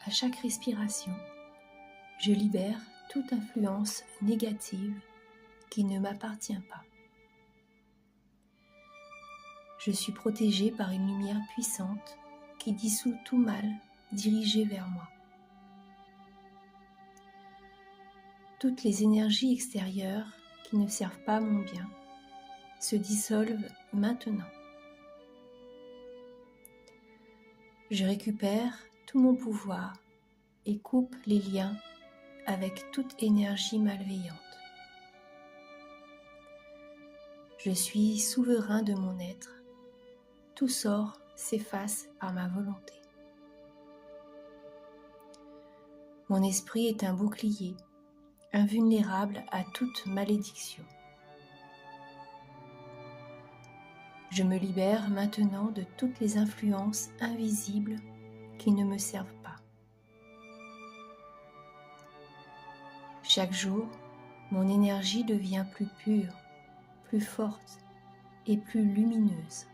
À chaque respiration, je libère toute influence négative qui ne m'appartient pas. Je suis protégée par une lumière puissante qui dissout tout mal dirigé vers moi. Toutes les énergies extérieures qui ne servent pas à mon bien se dissolvent maintenant. Je récupère tout mon pouvoir et coupe les liens avec toute énergie malveillante. Je suis souverain de mon être. Tout sort s'efface par ma volonté. Mon esprit est un bouclier, invulnérable à toute malédiction. Je me libère maintenant de toutes les influences invisibles qui ne me servent pas. Chaque jour, mon énergie devient plus pure, plus forte et plus lumineuse.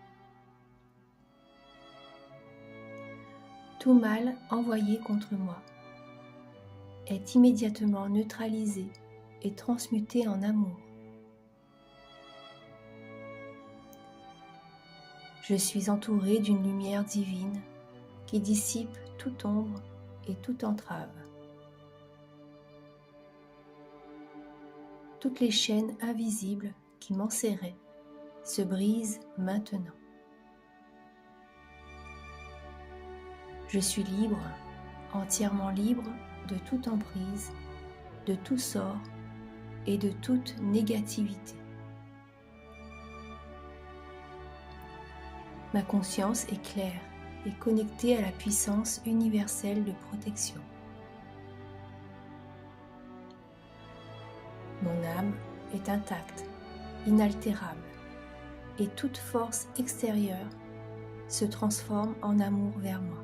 Tout mal envoyé contre moi est immédiatement neutralisé et transmuté en amour. Je suis entourée d'une lumière divine qui dissipe toute ombre et toute entrave. Toutes les chaînes invisibles qui m'enserraient se brisent maintenant. Je suis libre, entièrement libre de toute emprise, de tout sort et de toute négativité. Ma conscience est claire et connectée à la puissance universelle de protection. Mon âme est intacte, inaltérable, et toute force extérieure se transforme en amour vers moi.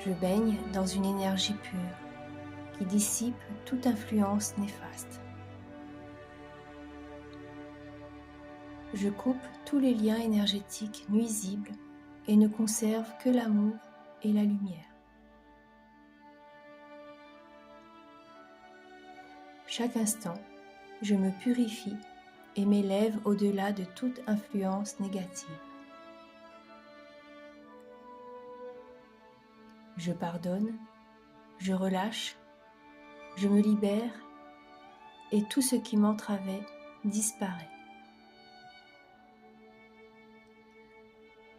Je baigne dans une énergie pure qui dissipe toute influence néfaste. Je coupe tous les liens énergétiques nuisibles et ne conserve que l'amour et la lumière. Chaque instant, je me purifie et m'élève au-delà de toute influence négative. Je pardonne, je relâche, je me libère et tout ce qui m'entravait disparaît.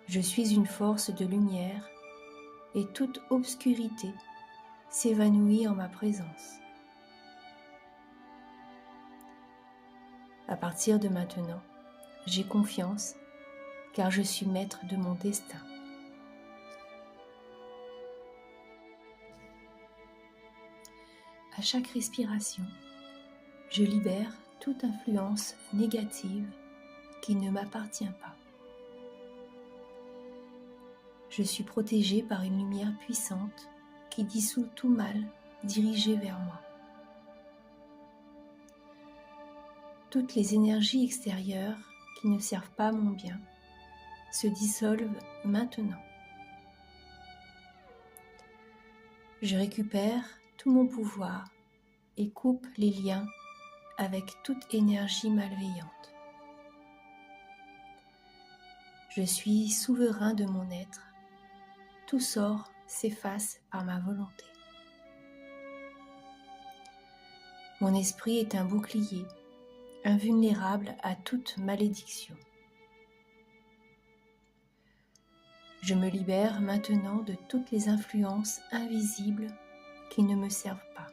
Je suis une force de lumière et toute obscurité s'évanouit en ma présence. À partir de maintenant, j'ai confiance car je suis maître de mon destin. À chaque respiration, je libère toute influence négative qui ne m'appartient pas. Je suis protégée par une lumière puissante qui dissout tout mal dirigé vers moi. Toutes les énergies extérieures qui ne servent pas à mon bien se dissolvent maintenant. Je récupère tout mon pouvoir et coupe les liens avec toute énergie malveillante. Je suis souverain de mon être. Tout sort s'efface par ma volonté. Mon esprit est un bouclier, invulnérable à toute malédiction. Je me libère maintenant de toutes les influences invisibles qui ne me servent pas.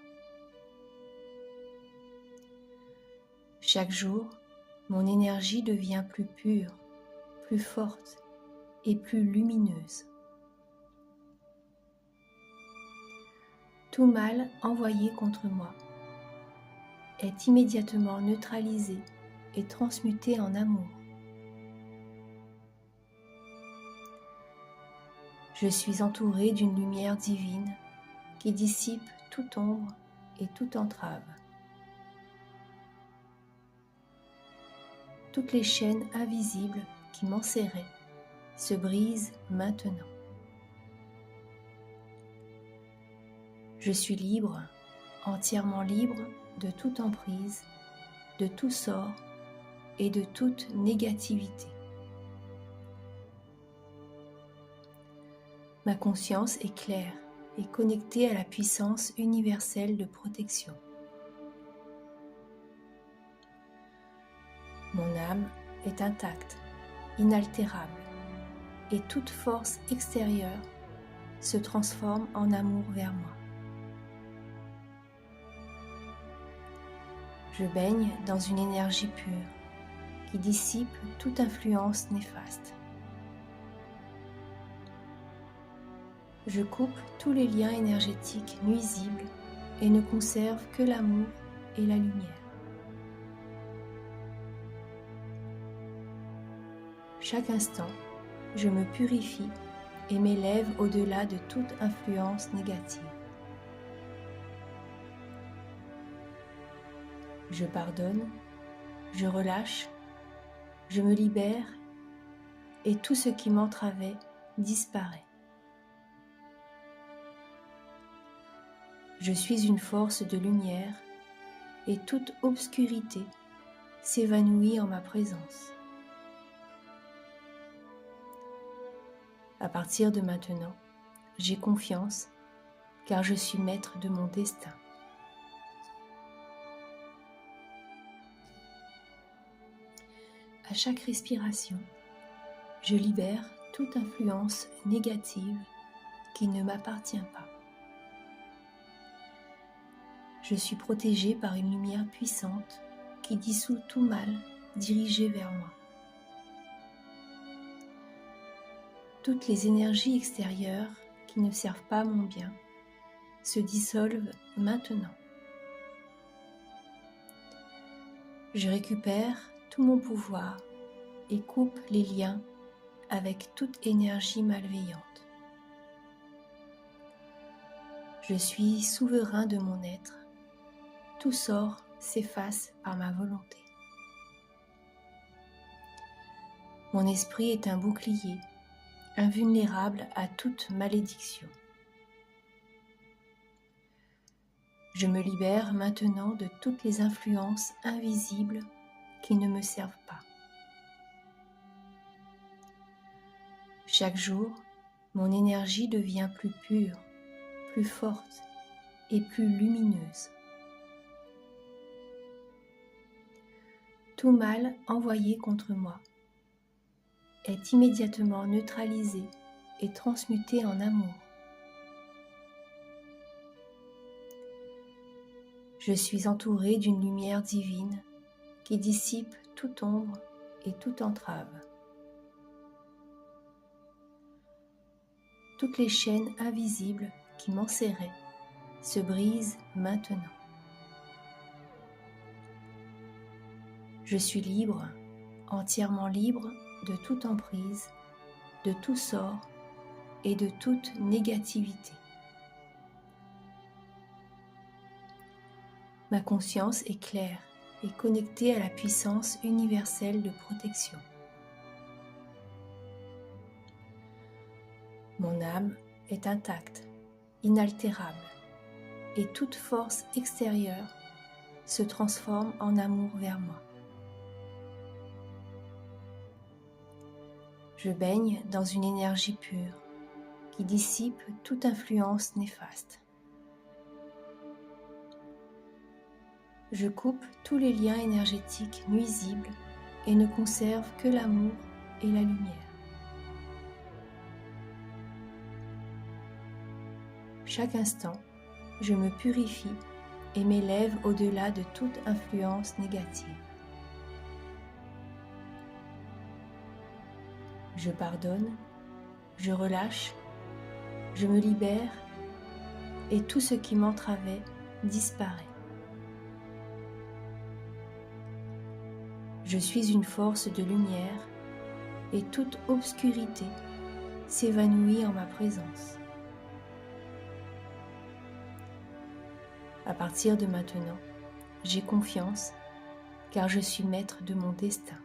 Chaque jour, mon énergie devient plus pure, plus forte et plus lumineuse. Tout mal envoyé contre moi est immédiatement neutralisé et transmuté en amour. Je suis entourée d'une lumière divine qui dissipe toute ombre et toute entrave. Toutes les chaînes invisibles qui m'enserraient se brisent maintenant. Je suis libre, entièrement libre de toute emprise, de tout sort et de toute négativité. Ma conscience est claire et connectée à la puissance universelle de protection. Mon âme est intacte, inaltérable, et toute force extérieure se transforme en amour vers moi. Je baigne dans une énergie pure qui dissipe toute influence néfaste. Je coupe tous les liens énergétiques nuisibles et ne conserve que l'amour et la lumière. Chaque instant, je me purifie et m'élève au-delà de toute influence négative. Je pardonne, je relâche, je me libère et tout ce qui m'entravait disparaît. Je suis une force de lumière et toute obscurité s'évanouit en ma présence. À partir de maintenant, j'ai confiance car je suis maître de mon destin. À chaque respiration, je libère toute influence négative qui ne m'appartient pas. Je suis protégée par une lumière puissante qui dissout tout mal dirigé vers moi. Toutes les énergies extérieures qui ne servent pas à mon bien se dissolvent maintenant. Je récupère tout mon pouvoir et coupe les liens avec toute énergie malveillante. Je suis souverain de mon être. Tout sort s'efface par ma volonté. Mon esprit est un bouclier, invulnérable à toute malédiction. Je me libère maintenant de toutes les influences invisibles qui ne me servent pas. Chaque jour, mon énergie devient plus pure, plus forte et plus lumineuse. Tout mal envoyé contre moi est immédiatement neutralisé et transmuté en amour. Je suis entourée d'une lumière divine qui dissipe toute ombre et toute entrave. Toutes les chaînes invisibles qui m'enserraient se brisent maintenant. Je suis libre, entièrement libre de toute emprise, de tout sort et de toute négativité. Ma conscience est claire et connectée à la puissance universelle de protection. Mon âme est intacte, inaltérable, et toute force extérieure se transforme en amour vers moi. Je baigne dans une énergie pure qui dissipe toute influence néfaste. Je coupe tous les liens énergétiques nuisibles et ne conserve que l'amour et la lumière. Chaque instant, je me purifie et m'élève au-delà de toute influence négative. Je pardonne, je relâche, je me libère et tout ce qui m'entravait disparaît. Je suis une force de lumière et toute obscurité s'évanouit en ma présence. À partir de maintenant, j'ai confiance car je suis maître de mon destin.